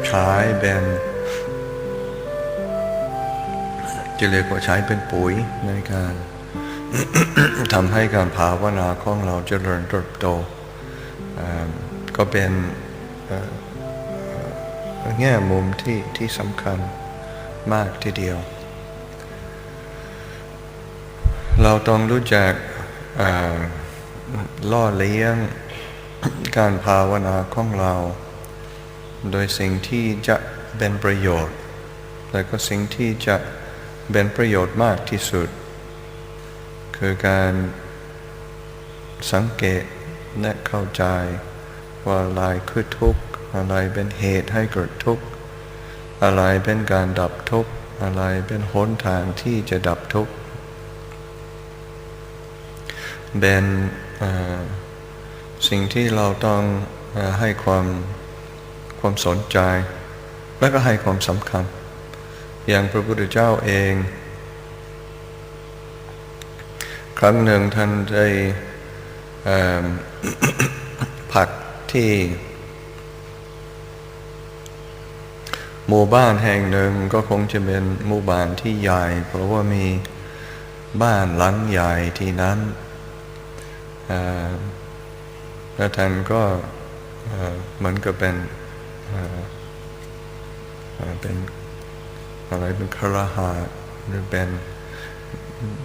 ใช้เป็นจะเรียกว่าใช้เป็นปุ๋ยในการทำให้การภาวนาของเราเจริญเติบโตก็เป็นแง่มุมที่สำคัญมากทีเดียวเราต้องรู้จักล่อเลี้ยงการภาวนาของเราโดยสิ่งที่จะเป็นประโยชน์และก็สิ่งที่จะเป็นประโยชน์มากที่สุดคือการสังเกตและเข้าใจว่าอะไรคือทุกข์อะไรเป็นเหตุให้เกิดทุกข์อะไรเป็นการดับทุกข์อะไรเป็นหนทางที่จะดับทุกข์เป็นสิ่งที่เราต้องให้ความสนใจและก็ให้ความสำคัญอย่างพระพุทธเจ้าเองครั้งหนึ่งท่านได้พักที่หมู่บ้านแห่งหนึ่งก็คงจะเป็นหมู่บ้านที่ใหญ่เพราะว่ามีบ้านหลังใหญ่ที่นั้นแล้วท่านก็เหมือนกับเป็นอะไรเป็นคฤหัสถ์หรือเป็น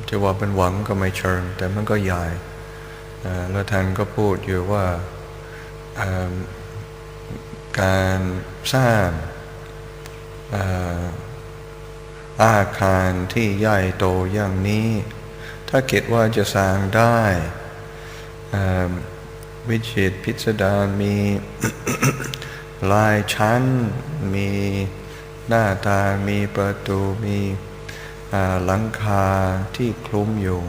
จะว่าเป็นหวังก็ไม่เชิงแต่มันก็ใหญ่แล้วท่านก็พูดอยู่ว่าการสร้างอาคารที่ใหญ่โตอย่างนี้ถ้าคิดว่าจะสร้างได้วิจิตรพิสดารมี หลายชั้นมีหน้าต่างมีประตูมีหลังคาที่คลุมอยู่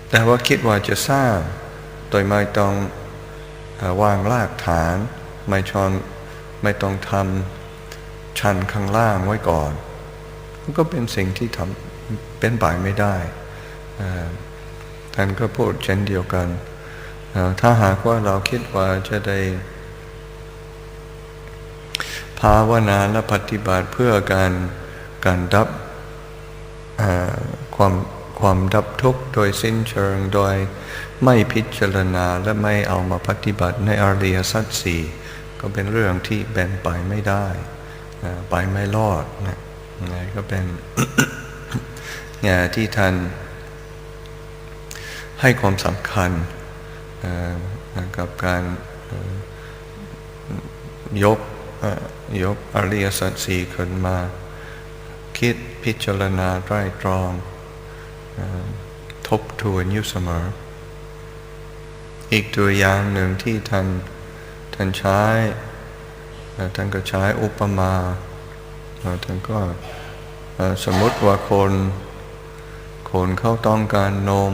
แต่ว่าคิดว่าจะสร้างโดยไม่ต้องวางรากฐานไม่ต้องทำชั้นข้างล่างไว้ก่อนมันก็เป็นสิ่งที่ทำเป็นไปไม่ได้ท่านก็พูดเช่นเดียวกันถ้าหากว่าเราคิดว่าจะได้ภาวนาและปฏิบัติเพื่อการดับความดับทุกข์โดยสิ้นเชิงโดยไม่พิจารณาและไม่เอามาปฏิบัติในอริยสัจสี่ก็เป็นเรื่องที่เป็นไปไม่ได้ไปไม่รอดนะก็เป็น แง่ที่ท่านให้ความสำคัญกับการยกอริยสัจสี่ขึ้นมาคิดพิจารณาไตร่ตรองทบทวนอยู่เสมออีกตัวอย่างหนึ่งที่ท่านใช้ท่านก็ใช้อุปมาท่านก็สมมติว่าคนเขาต้องการนม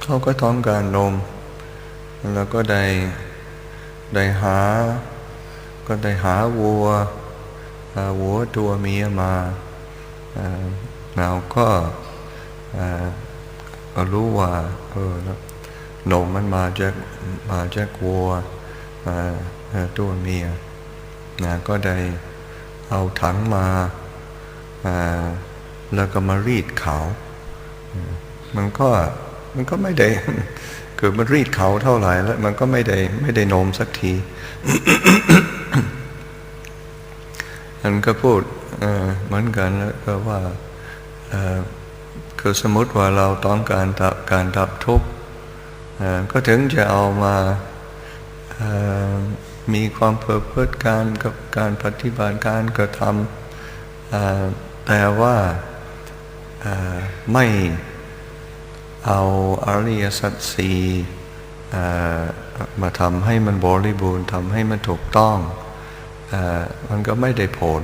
เขาก็ต้องการนมแล้วก็ได้หาวัวตัวเมียมาเราก็รู้ว่านมมันมาจากวัวตัวเมียก็ได้เอาถังมาแล้วก็มารีดเขามันก็ไม่ได้คือมันรีดเขาเท่าไหร่แล้วมันก็ไม่ได้นมสักที ท่านก็พูดเหมือนกันแล้วก็ว่าคือสมมติว่าเราต้องการดับทุกข์ก็ถึงจะเอามามีความเพื่อเพื่อการปฏิบัติการกระทำแต่ว่าไม่เอาอริยสัจสี่มาทำให้มันบริบูรณ์ทำให้มันถูกต้องมันก็ไม่ได้ผล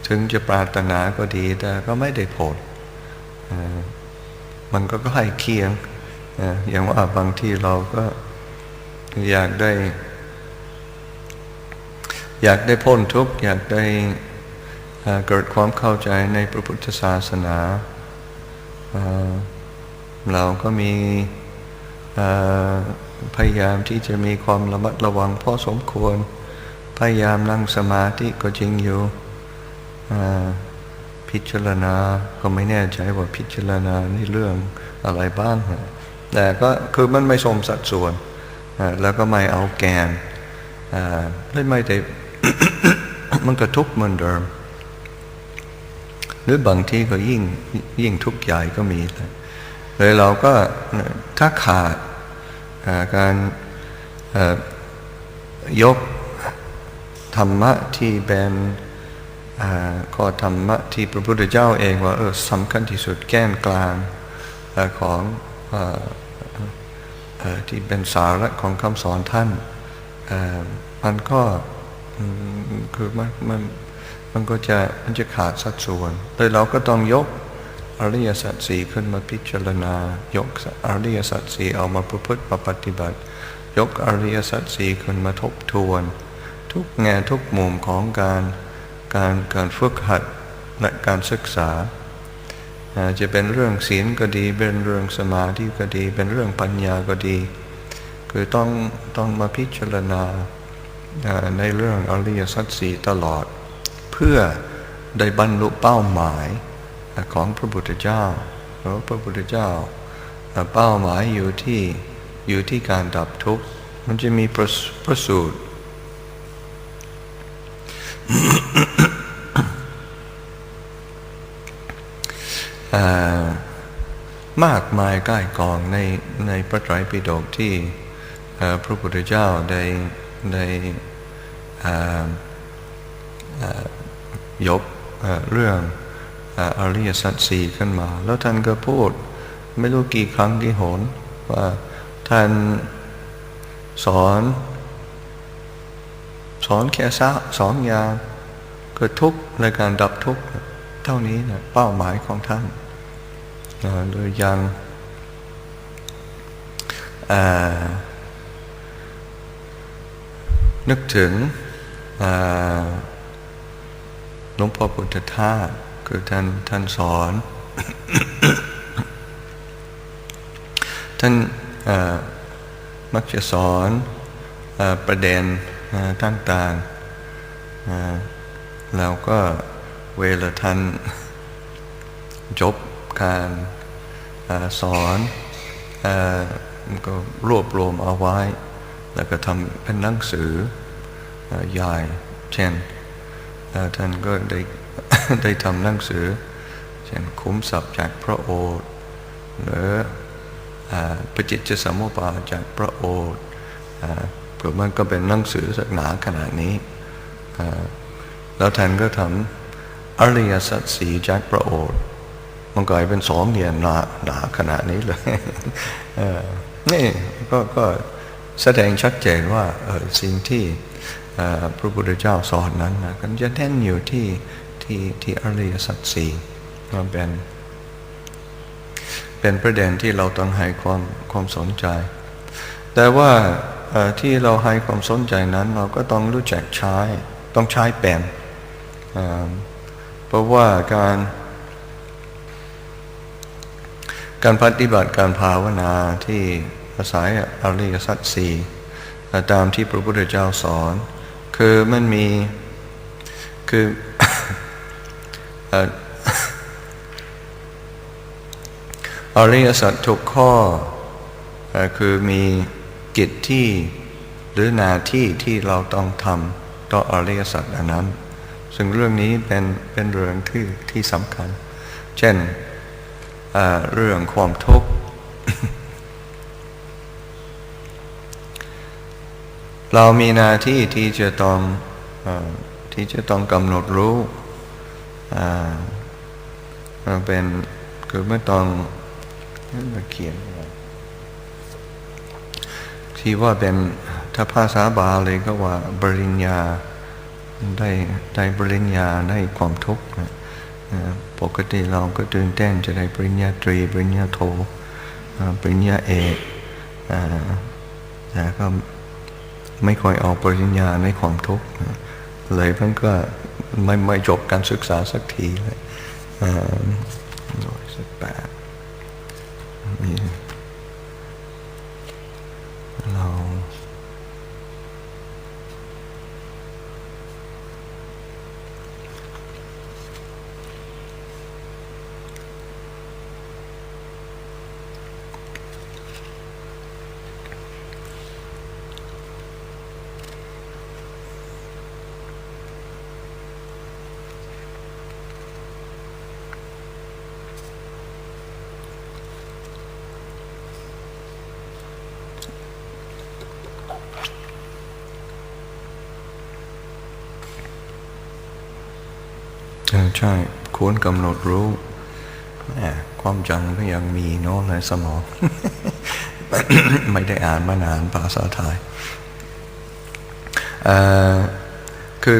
ถึงจะปรารถนาก็ดีแต่ก็ไม่ได้ผลมันก็ให้เคียงอย่างว่าบางทีเราก็อยากได้พ้นทุกข์อยากได้เกิดความเข้าใจในพระพุทธศาสนาเราก็มี พยายามที่จะมีความระมัดระวังพอสมควรพยายามนั่งสมาธิก็จริงอยู่พิจารณาก็ไม่แน่ใจว่าพิจารณานี่เรื่องอะไรบ้างแต่ก็คือมันไม่สมสัดส่วนแล้วก็ไม่เอาแกนไม่ได้ มันก็ทุกข์เหมือนเดิมหรือบางทีก็ยิ่งทุกข์ใหญ่ก็มีเลยเราก็ถ้าขาดการยกธรรมะที่เป็นข้อธรรมะที่พระพุทธเจ้าเองว่าสำคัญที่สุดแก้นกลางของที่เป็นสาระของคำสอนท่านมันก็คือมันจะขาดสัดส่วนเลยเราก็ต้องยกอริยสัจสี่ขึ้นมาพิจารณายกอริยสัจสี่เอามาประพฤติมาปฏิบัติยกอริยสัจสี่ขึ้นมาทบทวนทุกแง่ทุกมุมของการฝึกหัดและการศึกษาจะเป็นเรื่องศีลก็ดีเป็นเรื่องสมาธิก็ดีเป็นเรื่องปัญญาก็ดีคือต้องมาพิจารณาในเรื่องอริยสัจสี่ตลอดเพื่อได้บรรลุเป้าหมายของพระพุทธเจ้าเพราะพระพุทธเจ้าเป้าหมายอยู่ที่การดับทุกข์มันจะมีประสูตร มากมายก่ายกองในพระไตรปิฎกที่พระพุทธเจ้าได้ยกเรื่องอริยสัจสี่ขึ้นมาแล้วท่านก็พูดไม่รู้กี่ครั้งกี่หนว่าท่านสอนแค่สองอย่างคือทุกข์ในการดับทุกข์เท่านี้นะเป้าหมายของท่านโดยยังนึกถึงหลวงพ่อพุทธทาสคือท่านสอน ท่านมักจะสอนประเด็นต่างๆแล้วก็เวลาท่านจบการสอนก็รวบรวมเอาไว้แล้วก็ทำเป็นหนังสือใหญ่เช่นท่านก็ได้ทำหนังสือเช่นคุ้มทรัพย์จากพระโอษฐ์หรือปฏิจจสมุปบาทจากพระโอษฐ์เผื่อมันก็เป็นหนังสือสักหนาขนาดนี้แล้วท่านก็ทำอริยสัจสี่จากพระโอษฐ์มันกลายเป็นสองเหรียญหนาขนาดนี้เลยนี่ก็แสดงชัดเจนว่าสิ่งที่พระพุทธเจ้าสอนนั้นนะก็จะแน่นอยู่ที่อริยสัจสี่มันเป็นประเด็นที่เราต้องให้ความสนใจแต่ว่าที่เราให้ความสนใจนั้นเราก็ต้องรู้จักต้องใช้เป็นเพราะว่าการปฏิบัติการภาวนาที่อาศัยอริยสัจสี่ตามที่พระพุทธเจ้าสอนคือมันมีคือ อริยสัจทุกข้อคือมีกิจที่หรือหน้าที่ที่เราต้องทำต่ออริยสัจอันนั้นซึ่งเรื่องนี้เป็นเรื่องที่สำคัญเช่นเรื่องความทุกข์ เรามีหน้าที่ที่จะต้องกำหนดรู้เป็นคือไม่ต้องมาเขียนที่ว่าเป็นถ้าภาษาบาลีก็ว่าปริญญาได้ปริญญาได้ความทุกข์ปกติเราก็ตื่นเต้นจะได้ปริญญาตรีปริญญาโทปริญญาเอกแต่ก็ไม่ค่อยเอาปริญญาในความทุกข์เลยมันก็ไม่จบการศึกษาสักทีเลย118 ใช่ควรกำหนดรู้ความจำก็ยังมีเนาะในสมอง ไม่ได้อ่านมานานภาษาไทยคือ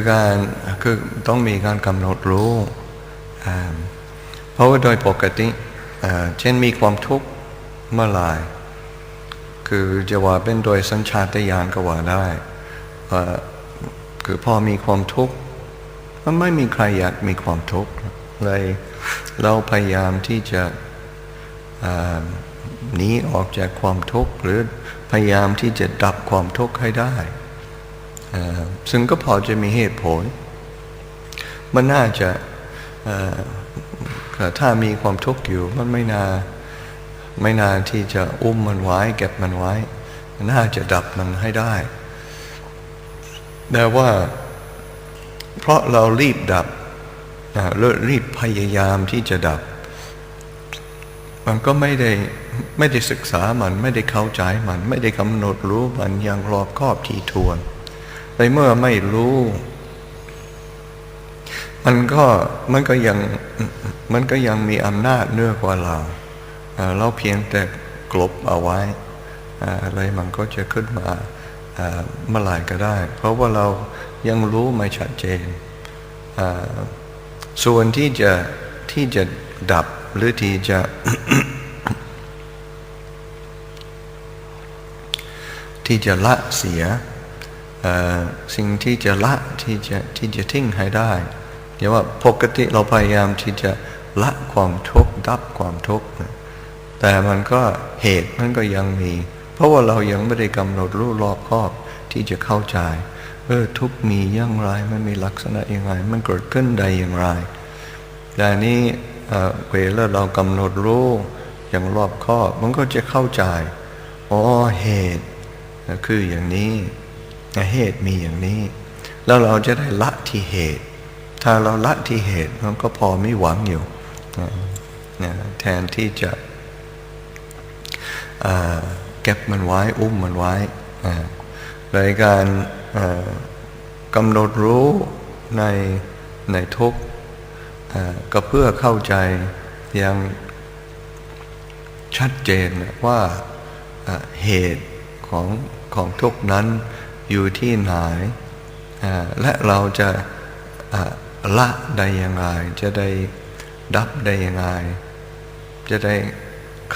ต้องมีการกำหนดรู้เพราะว่าโดยปกติเช่นมีความทุกข์เมื่อไหร่คือจะว่าเป็นโดยสัญชาตญาณก็ว่าได้คือพอมีความทุกข์มันไม่มีใครอยากมีความทุกข์เลยเราพยายามที่จะหนีออกจากความทุกข์หรือพยายามที่จะดับความทุกข์ให้ได้ซึ่งก็พอจะมีเหตุผลมันน่าจะถ้ามีความทุกข์อยู่มันไม่น่าที่จะอุ้มมันไว้เก็บมันไว้น่าจะดับมันให้ได้แต่ว่าเพราะเรารีบดับรีบพยายามที่จะดับมันก็ไม่ได้ศึกษามันไม่ได้เข้าใจมันไม่ได้กำหนดรู้มันอย่างรอบคอบถี่ถ้วนในเมื่อไม่รู้มันก็ยังมีอำนาจเหนือกว่าเราเพียงแต่กลบเอาไว้อะไรมันก็จะขึ้นมาเมื่อไหร่ก็ได้เพราะว่าเรายังรู้ไม่ชัดเจนส่วนที่จะดับหรือที่จะ ที่จะละเสียสิ่งที่จะละที่จะทิ้งให้ได้อย่างว่าปกติเราพยายามที่จะละความทุกข์ดับความทุกข์แต่มันก็เหตุมันก็ยังมีเพราะว่าเรายังไม่ได้กำหนดรู้รอบคอบที่จะเข้าใจทุกข์มีอย่างไรมันมีลักษณะอย่างไรมันเกิดขึ้นได้อย่างไรแต่นี้เวลาเรากำหนดรู้อย่างรอบคอบมันก็จะเข้าใจเหตุคืออย่างนี้เหตุมีอย่างนี้แล้วเราจะได้ละที่เหตุถ้าเราละที่เหตุมันก็พอไม่หวังอยู่แทนที่จะเก็บมันไว้อุ้มมันไว้ในการกำหนดรู้ในทุกข์ก็เพื่อเข้าใจอย่างชัดเจนว่าเหตุของทุกข์นั้นอยู่ที่ไหนและเราจะละได้ยังไงจะได้ดับได้ยังไงจะได้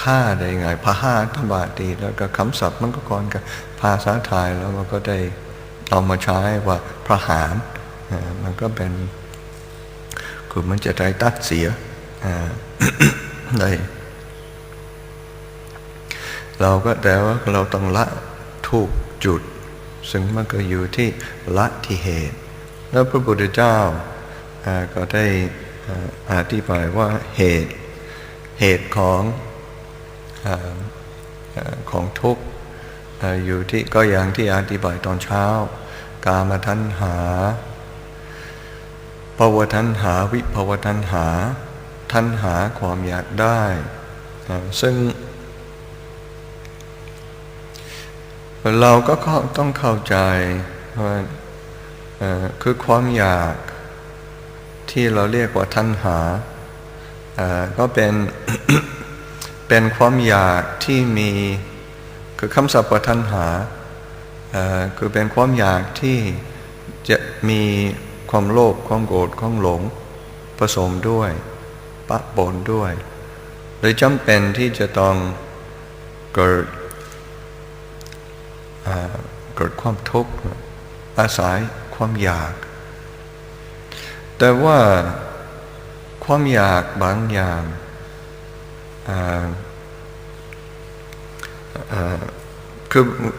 ฆ่าได้ยังไงพหาตบาตีแล้วก็คำศัพท์มันก็ก่อนกับภาษาไทยแล้วมันก็ได้เอามาใช้ว่าประหารมันก็เป็นคือมันจะได้ตัดเสียได้เราก็แต่ว่าเราต้องละถูกจุดซึ่งมันก็อยู่ที่ละที่เหตุแล้วพระพุทธเจ้าก็ได้อธิบายว่าเหตุของทุกข์อยู่ที่ก็อย่างที่อธิบายตอนเช้ากามตัณหาภวตัณหาวิภวตัณหาตัณหาความอยากได้ซึ่งเราก็ต้องเข้าใจว่าคือความอยากที่เราเรียกว่าตัณหาก็เป็น เป็นความอยากที่มีคือคำศัพท์ว่าตัณหาคือเป็นความอยากที่จะมีความโลภความโกรธความหลงผสมด้วยปะปนด้วยเลยจำเป็นที่จะต้องเกิดความทุกข์อาศัยความอยากแต่ว่าความอยากบางอย่าง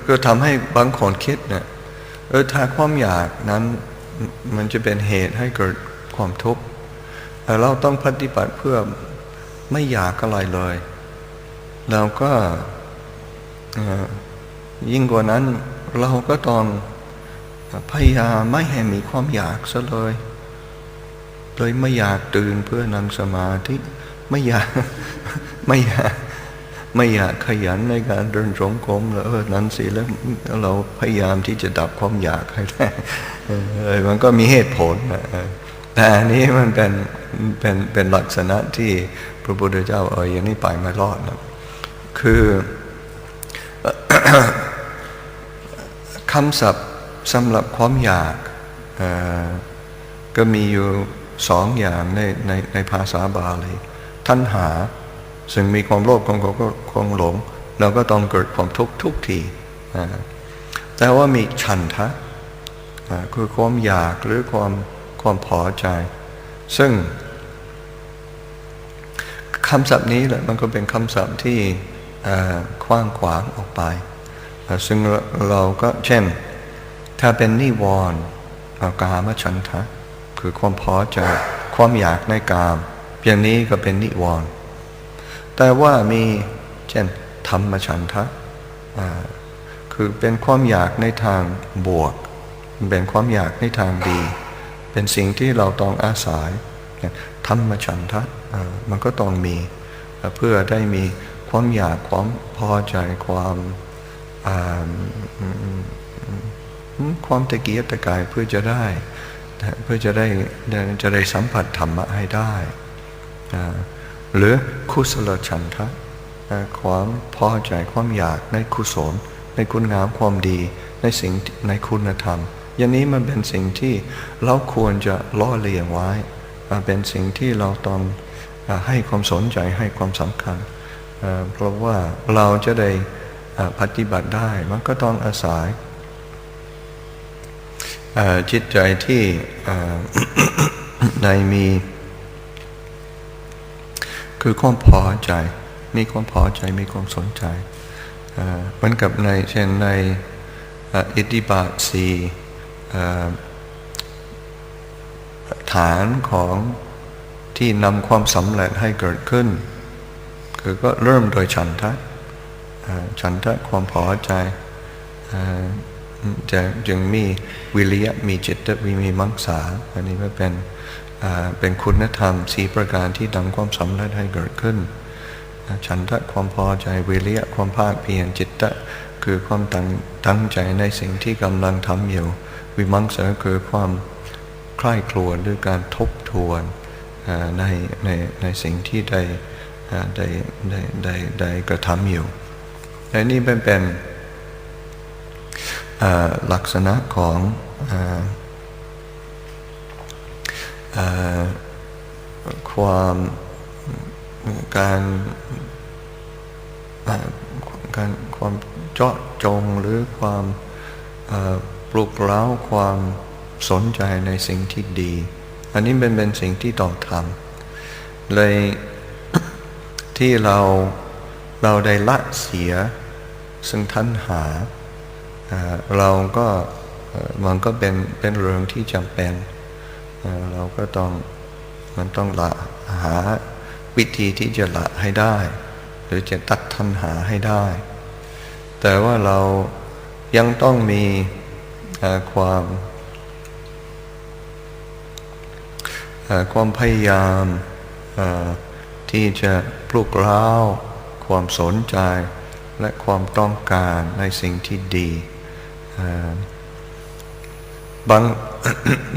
คือทำให้บางคนคิดเนี่ยถ้าความอยากนั้นมันจะเป็นเหตุให้เกิดความทุกข์เราต้องปฏิบัติเพื่อไม่อยากอะไรเลยเราก็ยิ่งกว่านั้นเราก็ต้องพยายามไม่ให้มีความอยากซะเลยไม่อยากตื่นเพื่อนั่งสมาธิไม่อยากขยันในการเดินจงกรมแล้วนั้นสิแล้วเราพยายามที่จะดับความอยากให้ได้มันก็มีเหตุผล แต่อันนี้มันเป็นลักษณะที่พระพุทธเจ้าอย่างนี้ไปไม่รอดนะคือ คำศัพท์สำหรับความอยากก็มีอยู่สองอย่างในภาษาบาลีตัณหาซึ่งมีความโลภความหลงเราก็ต้องเกิดความทุกข์ทุกทีแต่ว่ามีฉันทะคือความอยากหรือความพอใจซึ่งคำศัพท์นี้แหละมันก็เป็นคำศัพท์ที่กว้างขวางออกไปซึ่งเราก็เช่นถ้าเป็นนิวรณ์กามฉันทะคือความพอใจความอยากในกามอย่างนี้ก็เป็นนิวรณ์แต่ว่ามีเช่นธรรมฉันทะคือเป็นความอยากในทางบวกเป็นความอยากในทางดีเป็นสิ่งที่เราต้องอาศัยธรรมฉันทะมันก็ต้องมีเพื่อได้มีความอยากความพอใจความตะเกียกตะกายเพื่อจะได้สัมผัสธรรมะให้ได้หรือกุศลฉันทะความพอใจความอยากในกุศลในคุณงามความดีในคุณธรรมอย่างนี้มันเป็นสิ่งที่เราควรจะล่อเลี้ยงไว้เป็นสิ่งที่เราต้องให้ความสนใจให้ความสำคัญเพราะว่าเราจะได้ปฏิบัติได้มันก็ต้องอาศัยจิตใจที่ในมีคือความพอใจมีความพอใจมีความสนใจเหมือนกับเช่นในอิทธิบาทสี่ฐานของที่นำความสำเร็จให้เกิดขึ้นคือก็เริ่มโดยฉันทะความพอใจจึงมีวิริยะมีจิตตะมีมังสาอันนี้ก็เป็นคุณธรรม4ประการที่นำความสำเร็จให้เกิดขึ้นฉันทะความพอใจวิริยะความภาคเพียรจิตตะคือความตั้งใจในสิ่งที่กำลังทำอยู่วิมังสาคือความใคร่ครวญด้วยการทบทวนในสิ่งที่ได้กระทำอยู่และนี่เป็นลักษณะของความเจาะจงหรือความปลุกเร้าความสนใจในสิ่งที่ดีอันนี้เป็นสิ่งที่ต้องทำเลยที่เราได้ละเสียซึ่งตัณหาเราก็มันก็เป็นเรื่องที่จำเป็นเราก็ต้องละหาวิธีที่จะละให้ได้หรือจะตัดตัณหาให้ได้แต่ว่าเรายังต้องมีความพยายามที่จะปลุกเร้าความสนใจและความต้องการในสิ่งที่ดีบาง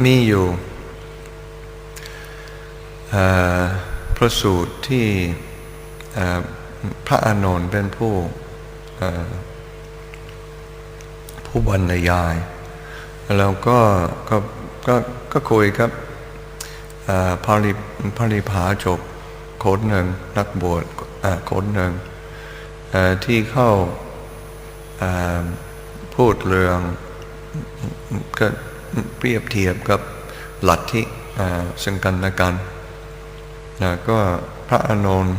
มีอยู่พระสูตรที่พระอานนท์เป็นผู้บรรยายแล้วก็คุยกับพระริพาจบคนหนึ่งนักบวชคนหนึ่งที่เข้าพูดเรื่องก็เปรียบเทียบกับลัทธิซึ่งกันและกันก็พระอานนท์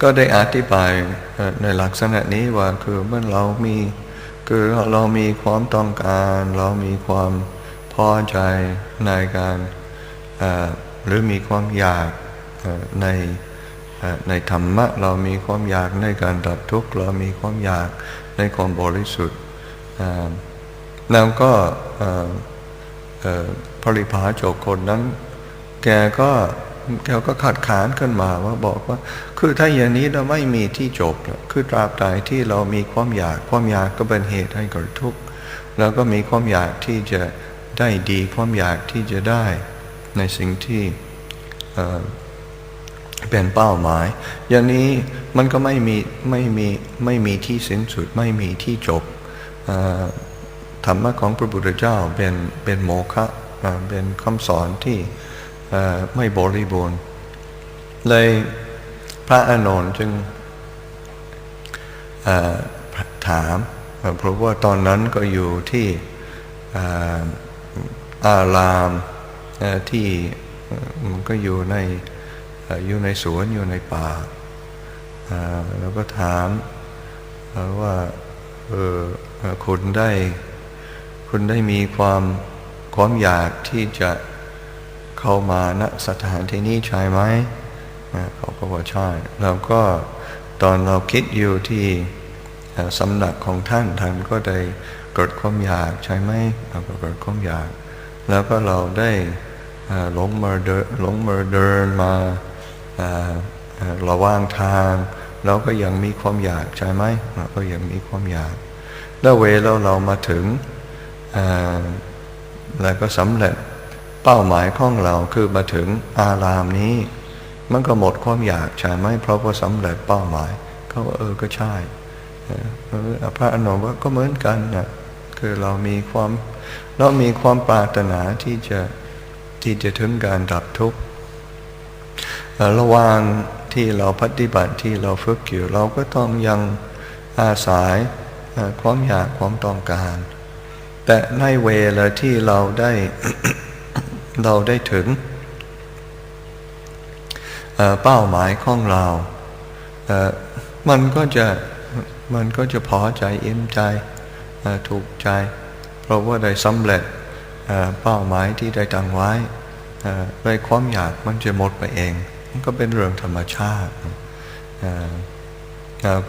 ก็ได้อธิบายในลักษณะนี้ว่าคือเมื่อเรามีความต้องการเรามีความพอใจในการหรือมีความอยากในธรรมะเรามีความอยากในการดับทุกข์เรามีความอยากในความบริสุทธิ์แล้วก็พระริพาจบคนนั้นแกก็ขัดขานขึ้นมาว่าบอกว่าคือถ้าอย่างนี้เราไม่มีที่จบคือตราบใดที่เรามีความอยากก็เป็นเหตุให้เกิดทุกข์แล้วก็มีความอยากที่จะ ได้ดีความอยากที่จะได้ในสิ่งที่เป็นเป้าหมายอย่างนี้มันก็ไม่มีที่สิ้นสุดไม่มีที่จบธรรมะของพระพุทธเจ้าเป็นโมฆะเป็นคำสอนที่ไม่บริบูรณ์เลยพระอานนท์จึงถามเพราะว่าตอนนั้นก็อยู่ที่อารามที่มันก็อยู่ในสวนอยู่ในป่าแล้วก็ถามว่าคุณได้มีความอยากที่จะเข้ามาณสถานที่นี้ใช่ไหมเขาก็บอกใช่แล้วก็ตอนเราคิดอยู่ที่สำนักของท่านก็ได้เกิดความอยากใช่ไหมเราก็เกิดความอยากแล้วก็เราได้หลงมาเดินมาระหว่างทางเราก็ยังมีความอยากใช่ไหมเราก็ยังมีความอยากแล้วเรามาถึงแล้วก็สำเร็จเป้าหมายของเราคือมาถึงอารามนี้มันก็หมดความอยากใช่ไหมเพราะว่าสำเร็จเป้าหมายเขาว่าก็ใช่พระอานนท์ว่าก็เหมือนกันนะคือเรามีความปรารถนาที่จะถึงการดับทุกข์ระหว่างที่เราปฏิบัติที่เราฝึกอยู่เราก็ต้องยังอาศัยความอยากความต้องการแต่ในเวลาที่เราได้ เราได้ถึงเป้าหมายของเรามันก็จะพอใจอิ่มใจถูกใจเพราะว่าได้สำเร็จเป้าหมายที่ได้ตั้งไว้ในความอยากมันจะหมดไปเองมันก็เป็นเรื่องธรรมชาติ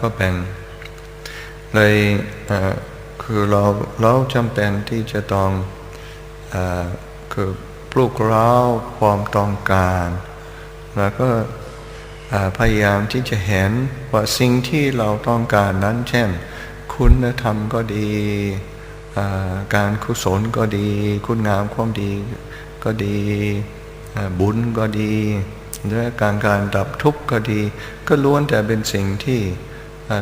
ก็เป็นเลยคือเราจำเป็นที่จะต้องคือปลุกเร้าความต้องการแล้วก็พยายามที่จะเห็นว่าสิ่งที่เราต้องการนั้นเช่นคุณธรรมก็ดีการกุศลก็ดีคุณงามความดีก็ดีบุญก็ดีหรือการดับทุกข์ก็ดีก็ล้วนแต่เป็นสิ่งที่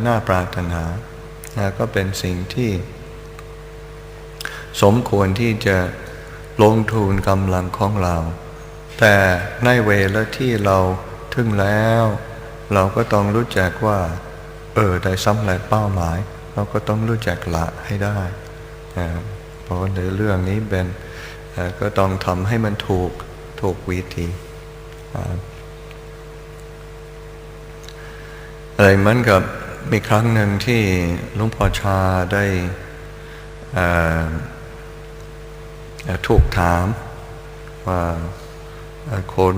น่าปรารถนาก็เป็นสิ่งที่สมควรที่จะลงทุนกำลังของเราแต่ในเวลาที่เราถึงแล้วเราก็ต้องรู้จักว่าได้สำเร็จเป้าหมายเราก็ต้องรู้จักละให้ได้เพราะในเรื่องนี้เป็นก็ต้องทำให้มันถูกวิธีอะไรเหมือนกับมีครั้งหนึ่งที่หลวงพ่อชาได้ถูกถามว่าคน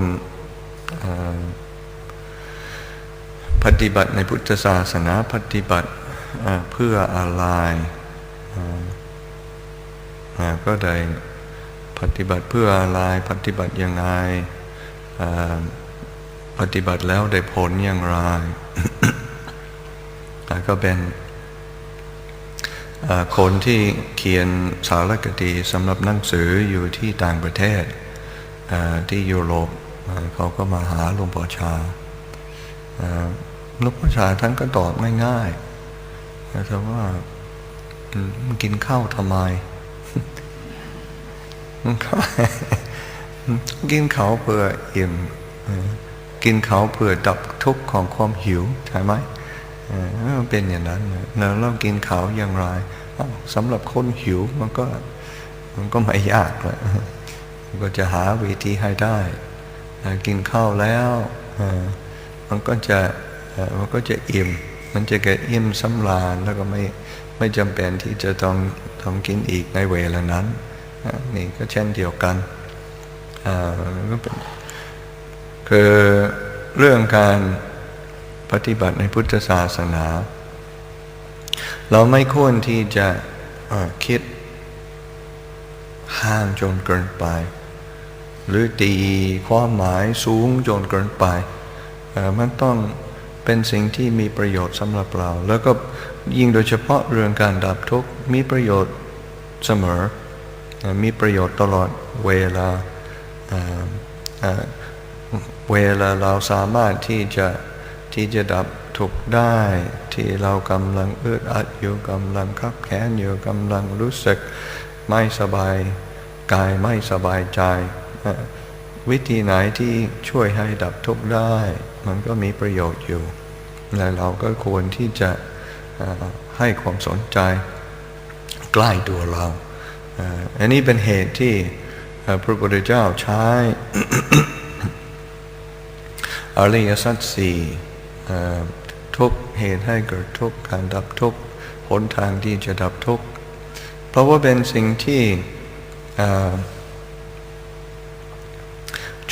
ปฏิบัติในพุทธศาสนาปฏิบัติเพื่ออะไรก็ได้ปฏิบัติเพื่ออะไรปฏิบัติยังไงปฏิบัติแล้วได้ผลอย่างไร ก็เป็นคนที่เขียนสารคดีสำหรับหนังสืออยู่ที่ต่างประเทศที่ยุโรปเขาก็มาหาหลวงพ่อชาหลวงพ่อชาท่านก็ตอบง่ายๆแต่ว่ากินข้าวทำไม กินข้าวเพื่ออิ่มกินข้าวเพื่อดับทุกข์ของความหิวใช่ไหมมันเป็นอย่างนั้นแล้วเรากินข้าวอย่างไรสำหรับคนหิวมันก็ไม่ยากเลยก็จะหาวิธีให้ได้กินข้าวแล้วมันก็จะอิ่มมันจะเกิดอิ่มสำราญแล้วก็ไม่จำเป็นที่จะต้องกินอีกในเวลานั้นนี่ก็เช่นเดียวกันคือเรื่องการปฏิบัติในพุทธศาสนาเราไม่ควรที่จะคิดห่างจนเกินไปหรือตีความหมายสูงจนเกินไปมันต้องเป็นสิ่งที่มีประโยชน์สำหรับเราแล้วก็ยิ่งโดยเฉพาะเรื่องการดับทุกข์มีประโยชน์เสมอ มีประโยชน์ตลอดเวลาเวลาเราสามารถที่จะดับทุกข์ได้ที่เรากำลังอึดอัดอยู่กำลังคับแค้นอยู่กำลังรู้สึกไม่สบายกายไม่สบายใจวิธีไหนที่ช่วยให้ดับทุกข์ได้มันก็มีประโยชน์อยู่และเราก็ควรที่จะให้ความสนใจใกล้ตัวเราอันนี้เป็นเหตุที่พระพุทธเจ้าใช้ อริยสัจสี่ทุกเหตุให้เกิดทุกข์การดับทุกข์หนทางที่จะดับทุกข์เพราะว่าเป็นสิ่งที่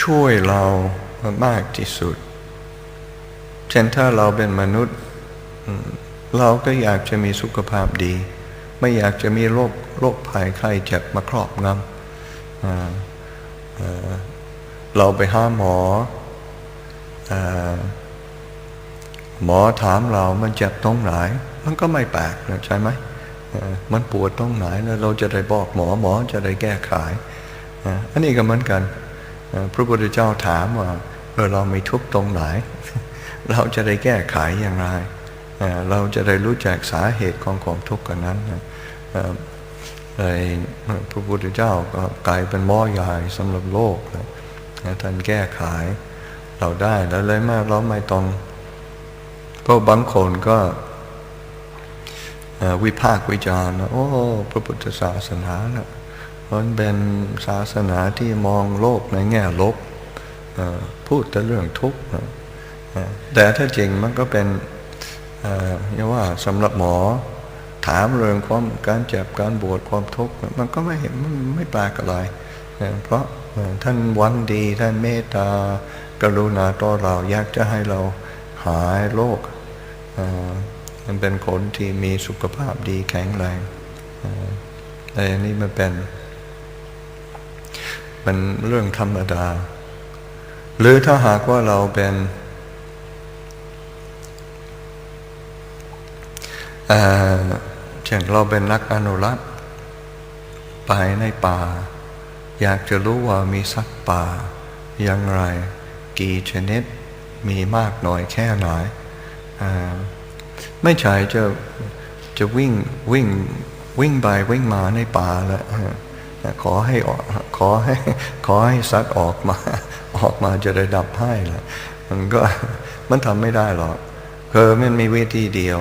ช่วยเรามากที่สุดเช่นถ้าเราเป็นมนุษย์เราก็อยากจะมีสุขภาพดีไม่อยากจะมีโรคภัยไข้เจ็บมาครอบงำเราไปหาหมอหมอถามเรามันเจ็บตรงไหนมันก็ไม่แปลกนะใช่ไหมมันปวดตรงไหนแล้วเราจะได้บอกหมอจะได้แก้ไขอันนี้ก็เหมือนกันพระพุทธเจ้าถามว่าเราไม่ทุกข์ตรงไหนเราจะได้แก้ไขอย่างไรเราจะได้รู้จักสาเหตุของความทุกข์กันนั้นพระพุทธเจ้าก็กลายเป็นหมอใหญ่สำหรับโลกท่านแก้ไขเราได้แล้วเลยมากเราไม่ต้องเพราะบางคนก็วิพากษ์วิจารณ์โอ้พระพุทธศาสนานะมันเป็นศาสนาที่มองโลกในแง่ลบพูดแต่เรื่องทุกข์แต่ถ้าจริงมันก็เป็นอย่างว่าสำหรับหมอถามเรื่องความการเจ็บการปวดความทุกข์มันก็ไม่เห็นมันไม่แปลกอะไรเพราะท่านหวังดีท่านเมตตากรุณาต่อเราอยากจะให้เราหายโรคมันเป็นคนที่มีสุขภาพดีแข็งแรงแต่อันนี้มันเป็นเรื่องธรรมดาหรือถ้าหากว่าเราเป็นเช่นเราเป็นนักอนุรักษ์ไปในป่าอยากจะรู้ว่ามีสัตว์ป่าอย่างไรกี่ชนิดมีมากน้อยแค่ไหนไม่ใช่จะวิ่งไปวิ่งมาในป่าแล้วขอให้สัตว์ออกมาจะได้ดับให้ละมันทำไม่ได้หรอกมันมีวิธีเดียว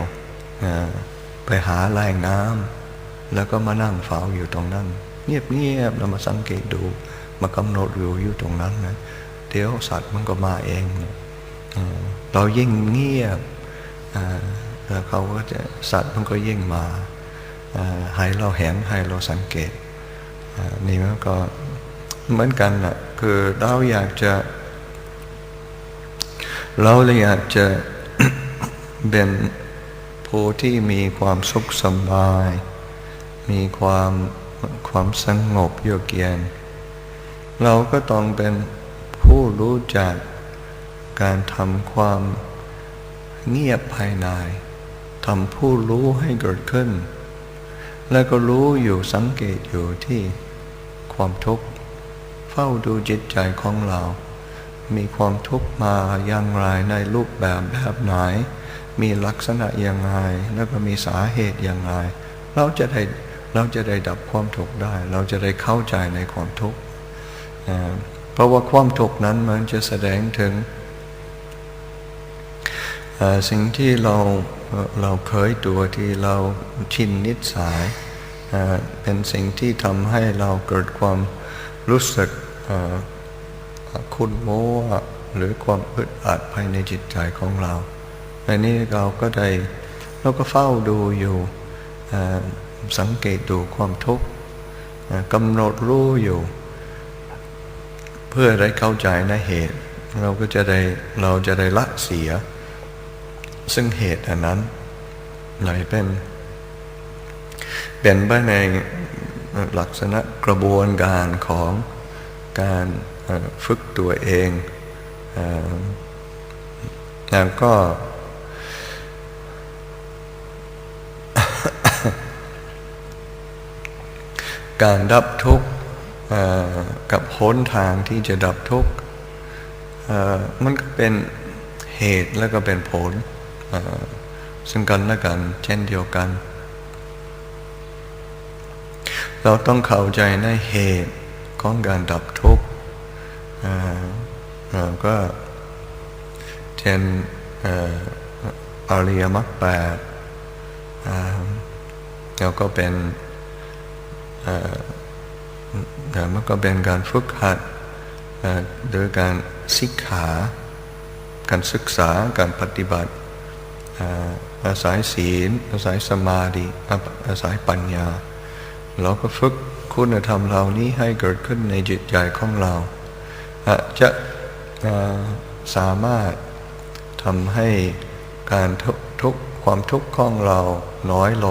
ไปหาแหล่งน้ำแล้วก็มานั่งเฝ้าอยู่ตรงนั้นเงียบแล้วมาสังเกตดูมากำหนดอยู่ตรงนั้นนะเดี๋ยวสัตว์มันก็มาเองเรายิ่งเงียบแล้วเขาก็จะสัตว์มันก็ยิ่งมาให้เราเห็นให้เราสังเกตนี่มันก็เหมือนกันนะคือเราอยากจะเป็นผู้ที่มีความสุขสบายมีความสงบเยือกเย็นเราก็ต้องเป็นผู้รู้จักการทำความเงียบภายในทำผู้รู้ให้เกิดขึ้นแล้วก็รู้อยู่สังเกตอยู่ที่ความทุกข์เฝ้าดูจิตใจของเรามีความทุกข์มาอย่างไรในรูปแบบไหนมีลักษณะอย่างไรแล้วก็มีสาเหตุอย่างไรเราจะได้ดับความทุกข์ได้เราจะได้เข้าใจในความทุกข์เพราะว่าความทุกข์นั้นมันจะแสดงถึงสิ่งที่เราเคยตัวที่เราชินนิสัยเป็นสิ่งที่ทำให้เราเกิดความรู้สึกขุ่นมัวหรือความอึดอัดภายในจิตใจของเราในนี้เราก็เฝ้าดูอยู่สังเกตดูความทุกข์กำหนดรู้อยู่เพื่อได้เข้าใจในเหตุเราจะได้ละเสียซึ่งเหตุอันนั้นไหนเป็นไปในลักษณะกระบวนการของการฝึกตัวเองแล้วก็ ก การดับทุกข์กับหนทางที่จะดับทุกข์มันก็เป็นเหตุแล้วก็เป็นผลซึ่งกันและกันเช่นเดียวกันเราต้องเข้าใจในเหตุของการดับทุกข์ก็เช่นอริยมรรคแปดแล้วก็เป็นมันก็เป็นการฝึกหัดโดยการศึกษาการปฏิบัติอาศัยศีลอาศัยสมาธิอาศัยปัญญาเราก็ฝึกคุณธรรมเหล่านี้ให้เกิดขึ้นในจิตใจของเราจะสามารถทำให้การความทุกข์ของเราน้อยล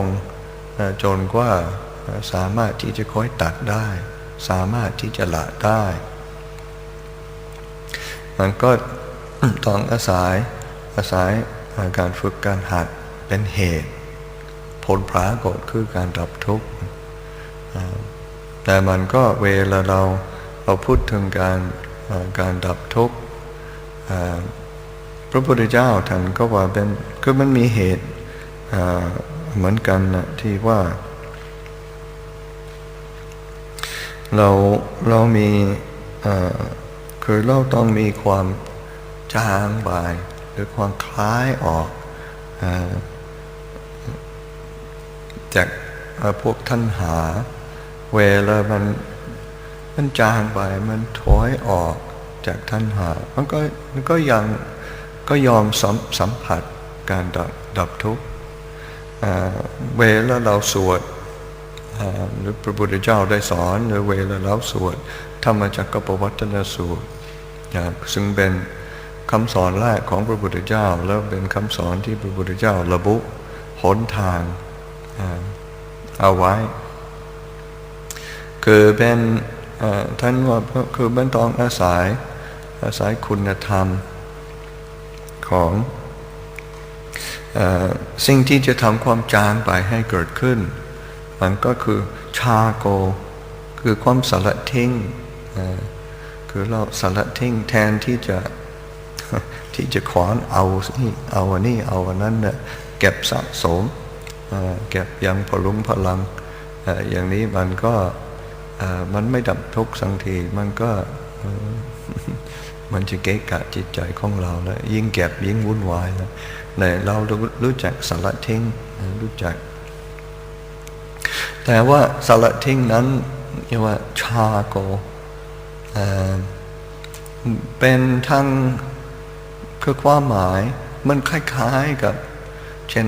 งจนกว่าสามารถที่จะค่อยตัดได้สามารถที่จะละได้มันก็ต้องอาศัยการฝึกการหัดเป็นเหตุผลปรากฏคือการดับทุกข์แต่มันก็เวลาเราพูดถึงการดับทุกข์พระพุทธเจ้าท่านก็ว่าเป็นคือมันมีเหตุเหมือนกันนะที่ว่าเรามีคือเราต้องมีความจางไปหรือความคล้ายออกจากพวกตัณหาเวลามันจางไปมันถอยออกจากตัณหามันก็ยอมสัมผัสการดับทุกข์เวลาเราสวดหรือพระพุทธเจ้าได้สอนหรือเวลาเราสวดธรรมจักรปวัตตนสูตรซึ่งเป็นคำสอนแรกของพระพุทธเจ้าแล้วเป็นคำสอนที่พระพุทธเจ้าระบุหนทางเอาไว้คือเป็นท่านว่าคือมันต้องอาศัยคุณธรรมของสิ่งที่จะทำความจางไปให้เกิดขึ้นมันก็คือชาโกคือความสละทิ้งคือเราสละทิ้งแทนที่จะขอนเอาอันนี้เอาอันนั้นเนี่ยเก็บสะสมเก็บยังพลุงพลังอย่างนี้มันไม่ดับทุกข์สักทีมันจะเกะกะจิตใจของเราแล้วยิ่งเก็บยิ่งวุ่นวายแล้วเรารู้จักสละทิ้งรู้จักแต่ว่าสละทิ้งนั้นเรียกว่าชาโกเป็นทั้งคือความหมายมันคล้ายๆกับเช่น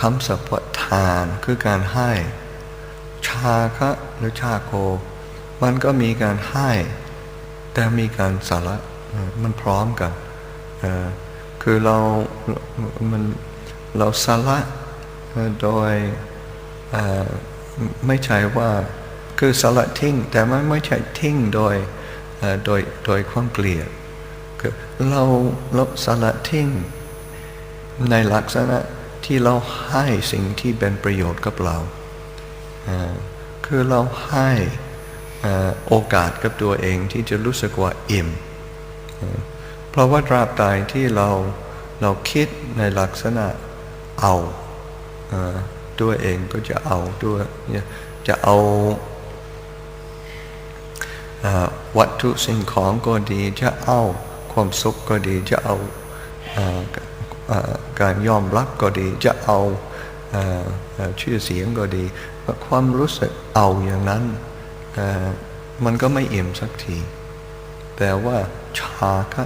คำศัพท์ว่าทานคือการให้ชาคะหรือชาโกมันก็มีการให้แต่มีการสละมันพร้อมกันคือเราสละโดยไม่ใช่ว่าคือสละทิ้งแต่มันไม่ใช่ทิ้งโดยความเกลียดคือเราสละทิ้งในลักษณะที่เราให้สิ่งที่เป็นประโยชน์กับเราคือเราให้โอกาสกับตัวเองที่จะรู้สึกว่าอิ่มเพราะว่าตราบใดที่เราคิดในลักษณะเอาตัวเองก็จะเอาด้วยจะเอาวัตถุสิ่งของก็ดีจะเอาความสุขก็ดีจะเอาการยอมรับก็ดีจะเอาชื่อเสียงก็ดีความรู้สึกเอาอย่างนั้นมันก็ไม่อิ่มสักทีแต่ว่าชาคะ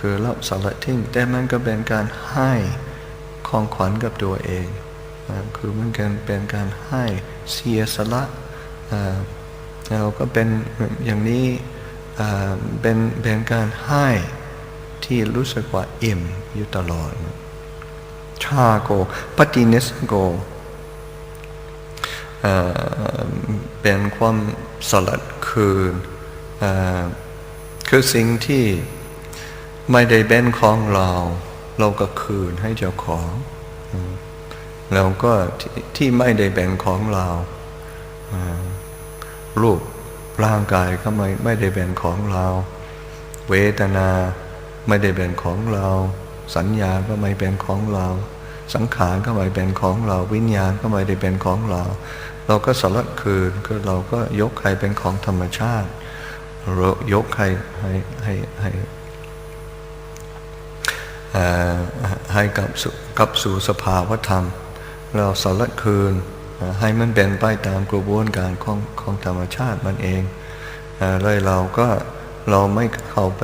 คือเราสละทิ้งแต่มันก็เป็นการให้ของขวัญกับตัวเองคือมันเป็นการให้เสียสละเราก็เป็นอย่างนี้เป็นการให้ที่รู้สึกว่าอิ่มอยู่ตลอดชาโกปฏิเนสโกเป็นความสลัดคืนคือสิ่งที่ไม่ได้เป็นของเราก็คืนให้เจ้าของ แล้วก็ที่ไม่ได้เป็นของเรารูปร่างกายก็ไม่ได้เป็นของเราเวทนาไม่ได้เป็นของเราสัญญาก็ไม่เป็นของเราสังขารก็ไม่เป็นของเราวิญญาณก็ไม่ได้เป็นของเราเราก็สลัดคืนคือเราก็ยกใครเป็นของธรรมชาติเรายกใครให้กลับสู่สภาวธรรมเราสลัดคืนให้มันเป็นไปตามกระบวนการของธรรมชาติมันเองเลยเราไม่เข้าไ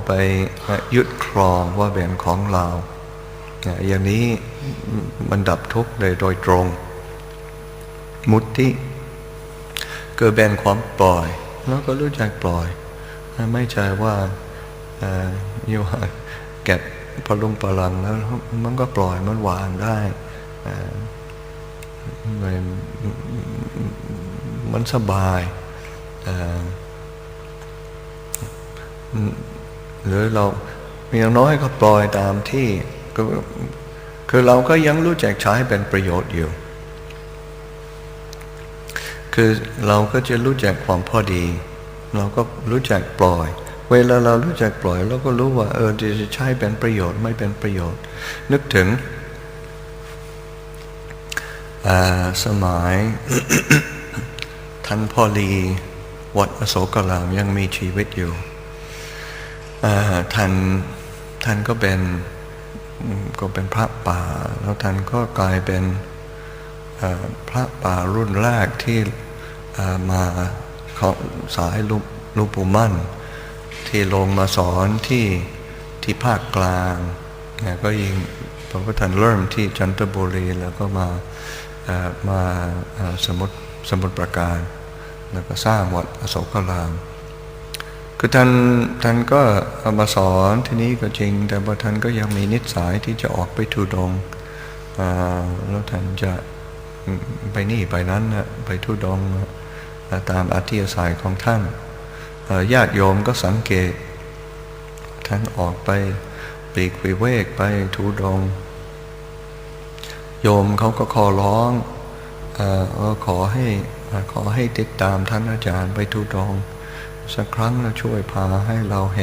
ปยึดครองว่าเป็นของเราอย่างนี้มันดับทุกข์โดยตรงมุตติเกิดเป็นความปล่อยแล้วก็รู้จักปล่อยไม่ใช่ว่าอยู่เก็บพลุงพลังแล้วมันก็ปล่อยมันวางได้มันสบายหรือเราอย่างน้อยก็ปล่อยตามที่คือเราก็ยังรู้จักใช้เป็นประโยชน์อยู่คือเราก็จะรู้จักความพอดีเราก็รู้จักปล่อยเวลาเรารู้จักปล่อยเราก็รู้ว่าจะใช้เป็นประโยชน์ไม่เป็นประโยชน์นึกถึงสมัย ท่านพ่อลีวัดอโศการามยังมีชีวิตอยู่ท่านก็เป็นพระป่าแล้วท่านก็กลายเป็นพระป่ารุ่นแรกที่มาสายลูกปู่มั่นที่ลงมาสอนที่ภาคกลางก็ยิงเพราะว่าท่านเริ่มที่จันทบุรีแล้วก็มาสมุทรปราการแล้วก็สร้างวัดอโศการามคือท่านก็มาสอนที่นี้ก็จริงแต่ว่าท่านก็ยังมีนิสัยที่จะออกไปธุดงค์แล้วท่านจะไปนี่ไปนั้นไปธุดงค์ตามอัธยาศัยของท่านญาติโยมก็สังเกตท่านออกไปปลีกวิเวกไปธุดงค์โยมเขาก็ขอร้องขอให้ติดตามท่านอาจารย์ไปธุดงค์สักครั้งนะช่วยพาให้เราเ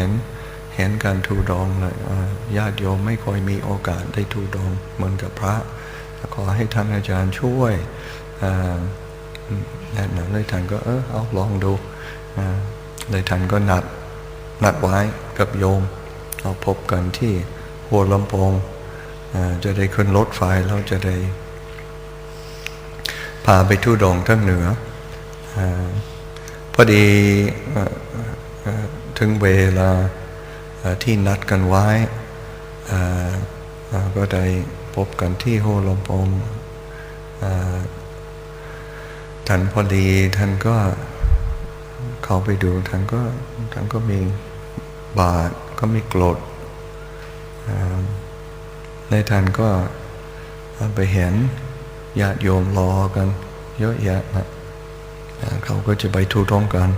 ห็นการธุดงค์เลยญาติโยมไม่ค่อยมีโอกาสได้ธุดงค์เหมือนกับพระขอให้ท่านอาจารย์ช่วยนั่นเลยท่านก็เอาลองดูเลยท่านก็นัดไว้กับโยมเราพบกันที่หัวลำโพงจะได้ขึ้นรถไฟแล้วจะได้พาไปธุดงค์ทางเหนือพอดีถึงเวลาที่นัดกันไว้ก็ได้พบกันที่หัวลำโพงท่านพอดีท่านก็เข้าไปดูท่านก็มีบาตรก็มีกรดในท่านก็ไปเห็นญาติโยมรอกันเยอะแยะเขาก็จะไปธุดงค์กัน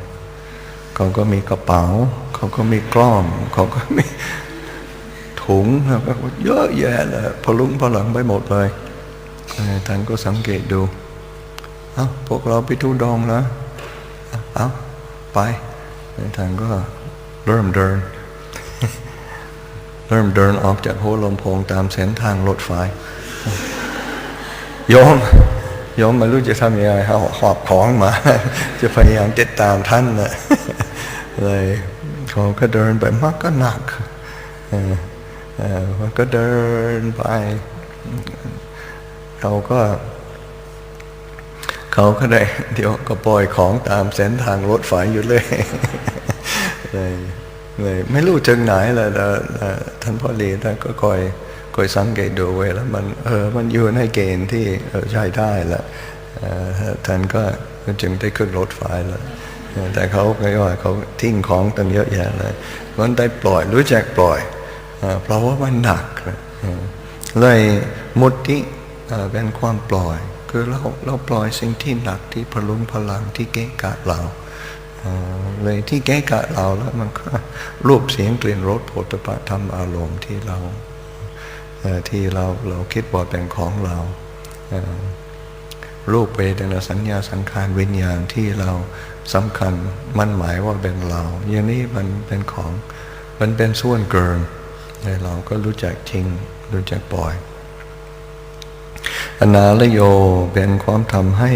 เขาก็มีกระเป๋าเขาก็มีกล้องเขาก็มีถุงแล้วก็เยอะแยะเลยพลุงพลังไปหมดเลยท่านก็สังเกตดูพวกเราไปธุดงค์แล้วไปท่านก็เริ่มเดินออกจากหัวลำโพงตามเส้นทางรถไฟโยมไม่รู้จะทำยังไงหอบของมาจะพยายามติดตามท่านนะเลยเขาก็เดินไปมันก็หนักมันก็เดินไปเขาก็ได้เดี๋ยวก็ปล่อยของตามเส้นทางรถไฟอยู่เลยไม่รู้ถึงไหนเลยท่านพ่อลีท่านก็คอยสังเกตดูไว้แล้วมันอยู่ในเกณฑ์ที่ใช้ได้แล้วท่านก็จึงได้ขึ้นรถไฟแล้วแต่เขาก็ว่าเขาทิ้งของตั้งเยอะแยะเลยมันได้ปล่อยรู้จักปล่อยเพราะว่ามันหนักเลยมุตติเป็นความปล่อยคือเราปล่อยสิ่งที่หนักที่พลุงพลังที่เกะกะเราเลยที่เกะกะเราแล้วมันก็รูปเสียงกลิ่นรสโผฏฐัพพะธรรมอารมณ์ที่เรา ที่เราคิดว่าเป็นของเรารูปเวทนาสัญญาสังขารวิญญาณที่เราสำคัญมั่นหมายว่าเป็นเราอย่างนี้มันเป็นของมันเป็นส่วนเกินเราก็รู้จักทิ้งรู้จักปล่อยอนาลโยเป็นความทำให้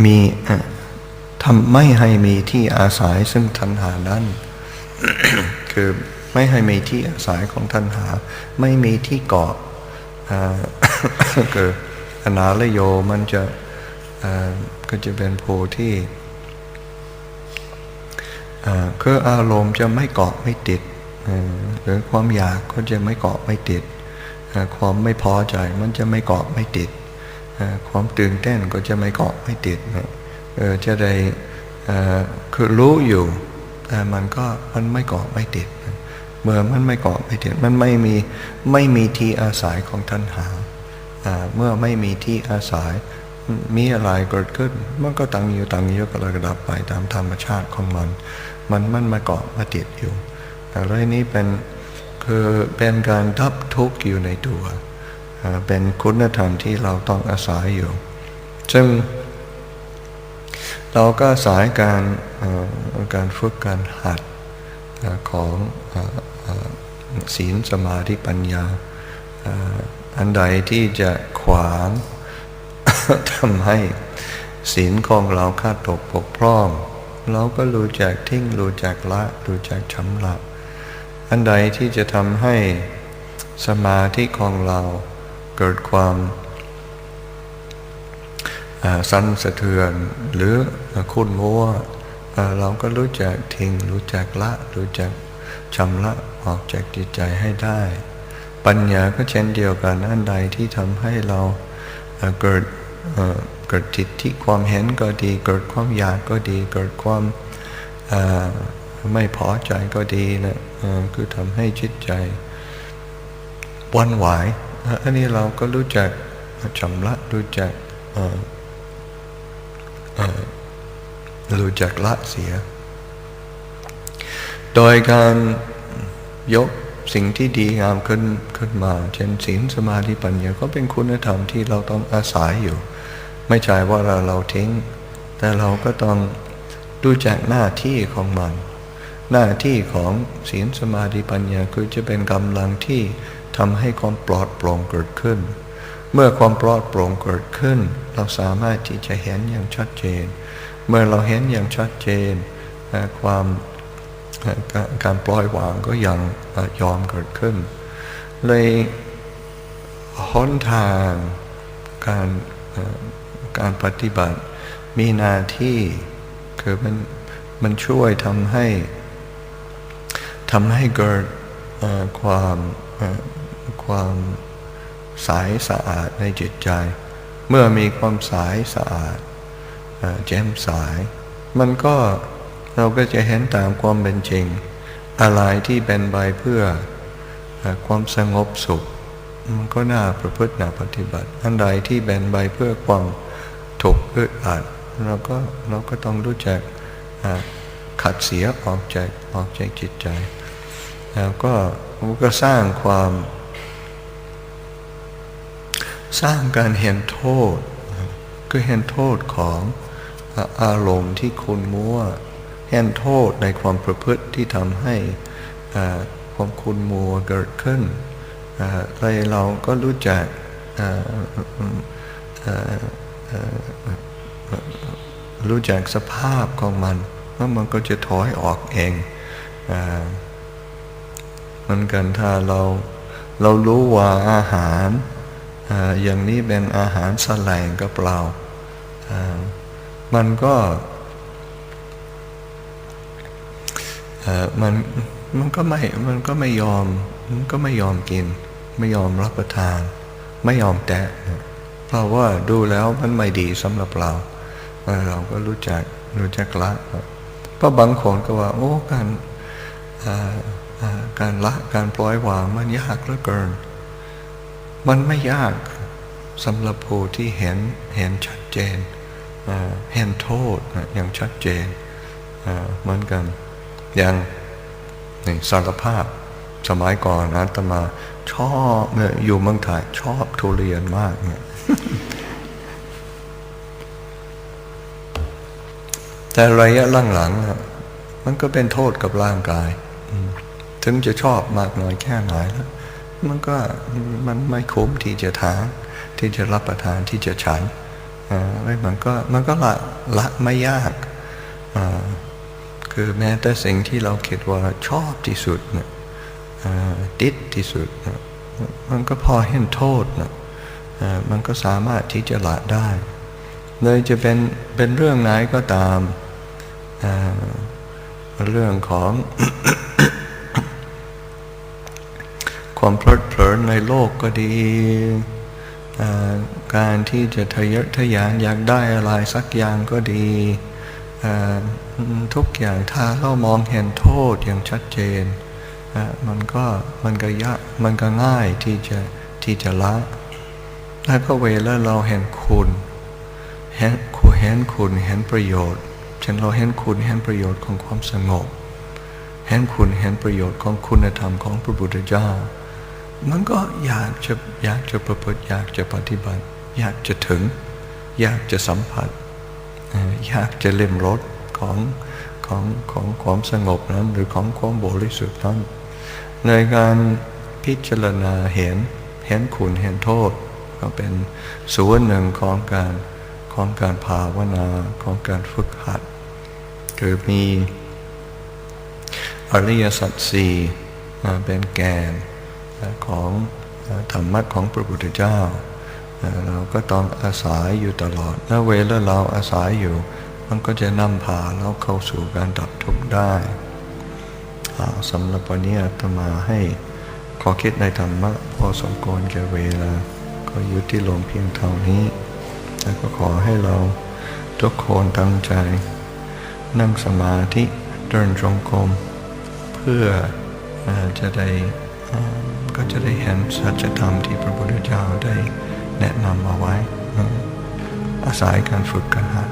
มีทำไม่ให้มีที่อาศัยซึ่งตัณหานั้น คือไม่ให้มีที่อาศัยของตัณหาไม่มีที่เกาะคืออนาลโยมันจะก็จะเป็นภูที่คืออารมณ์จะไม่เกาะไม่ติดหรือความอยากก็จะไม่เกาะไม่ติดความไม่พอใจมันจะไม่เกาะไม่ติดความตื่นเต้นก็จะไม่เกาะไม่ติดจะได้คือรู้อยู่แต่มันไม่เกาะไม่ติดเมื่อมันไม่เกาะไม่ติดมันไม่มีที่อาศัยของตัณหาเมื่อไม่มีที่อาศัยมีอะไรเกิดขึ้นมันก็ตั้งอยู่ก็เลยดับไปตามธรรมชาติของมันมาเกาะมาติดอยู่อะไรนี้เป็นการดับทุกข์อยู่ในตัวเป็นคุณธรรมที่เราต้องอาศัยอยู่ซึ่งเราก็อาศัยการฝึกการหัดของศีลสมาธิปัญญาอันใดที่จะขวางทำให้ศีลของเราขาดตกบกพร่องเราก็รู้จักทิ้งรู้จักละรู้จักชำระอันใดที่จะทำให้สมาธิของเราเกิดความสั่นสะเทือนหรือขุ่นมัวเราก็รู้จักทิ้งรู้จักละรู้จักชำระออกจากจิตใจให้ได้ปัญญาก็เช่นเดียวกันอันใดที่ทำให้เราเกิดทิฏฐิความเห็นก็ดีเกิดความอยากก็ดีเกิดความไม่พอใจก็ดีนะคือทำให้จิตใจวันไหวอันนี้เราก็รู้จักชำระรู้จักละเสียโดยการยกสิ่งที่ดีงามขึ้นมาเช่นศีลสมาธิปัญญาก็เป็นคุณธรรมที่เราต้องอาศัยอยู่ไม่ใช่ว่าเราทิ้งแต่เราก็ต้องรู้จักหน้าที่ของมันหน้าที่ของศีลสมาธิปัญญาคือจะเป็นกำลังที่ทำให้ความปลอดโปร่งเกิดขึ้นเมื่อความปลอดโปร่งเกิดขึ้นเราสามารถที่จะเห็นอย่างชัดเจนเมื่อเราเห็นอย่างชัดเจนการปล่อยวางก็ยังยอมเกิดขึ้นเลยหนทางการปฏิบัติมีหน้าที่คือมันช่วยทำให้เกิดความใสสะอาดในจิตใจเมื่อมีความใสสะอาดแจ่มใสเราก็จะเห็นตามความเป็นจริงอะไรที่เป็นไปเพื่อความสงบสุขมันก็น่าประพฤติน่าปฏิบัติอันใดที่เป็นไปเพื่อความทุกข์อึดอัดเราก็ต้องรู้จักขัดเสียออกจากจิตใจแล้วก็สร้างการเห็นโทษคือเห็นโทษของอารมณ์ที่ขุ่นมัวเห็นโทษในความประพฤติที่ทำให้ความขุ่นมัวเกิดขึ้นเราก็รู้จักสภาพของมันแล้วมันก็จะถอยออกเองเหมือนกันถ้าเรารู้ว่าอาหารอย่างนี้เป็นอาหารแสลงกับเรามันก็ไม่ยอมกินไม่ยอมรับประทานไม่ยอมแตะเพราะว่าดูแล้วมันไม่ดีสำหรับเราก็รู้จักละเพราะบางคนก็ว่าโอ้การละการปล่อยวางมันยากเหลือเกินมันไม่ยากสำหรับผู้ที่เห็นชัดเจนเห็นโทษอย่างชัดเจนเหมือนกันอย่างสารภาพสมัยก่อนอาตมา ชอบอยู่เมืองไทยชอบทุเรียนมากเนี่ย แต่ระยะหลังๆมันก็เป็นโทษกับร่างกายถึงจะชอบมากน้อยแค่ไหนแล้วมันไม่คุ้มที่จะทานที่จะรับประทานที่จะฉันแล้วมันก็ละไม่ยากคือแม้แต่สิ่งที่เราคิดว่าชอบที่สุดเนี่ยติดที่สุดมันก็พอเห็นโทษนะมันก็สามารถที่จะละได้เลยจะเป็นเรื่องไหนก็ตามเรื่องของ ความเพลิดเพลินในโลกก็ดีการที่จะทะเยอทะยานอยากได้อะไรสักอย่างก็ดีทุกอย่างถ้าเรามองเห็นโทษอย่างชัดเจนมันก็ง่ายที่จะละแล้วก็เวลาเราเห็นคุณเห็นประโยชน์เช่นเราเห็นคุณเห็นประโยชน์ของความสงบเห็นคุณเห็นประโยชน์ของคุณธรรมของพระพุทธเจ้ามันก็อยากจะประพฤติอยากจะปฏิบัติอยากจะถึงอยากจะสัมผัสอยากจะลิ้มรสของความสงบนั้นหรือของความบริสุทธิ์นั้นในการพิจารณาเห็นคุณเห็นโทษก็เป็นส่วนหนึ่งของการภาวนาของการฝึกหัดคือมีอริยสัจสี่เป็นแกนของธรรมะของพระพุทธเจ้าเราก็ต้องอาศัยอยู่ตลอดและเวลาเราอาศัยอยู่มันก็จะนำพาเราเข้าสู่การดับทุกข์ได้สำหรับวันนี้อาตมาให้ขอคิดในธรรมะพอสมควรแก่เวลาก็ยุติลงเพียงเท่านี้แล้วก็ขอให้เราทุกคนตั้งใจนั่งสมาธิเดินจงกรมเพื่อจะได้เห็นสัจธรรมที่พระพุทธเจ้าได้แนะนำเอาไว้อาศัยการฝึกการหัด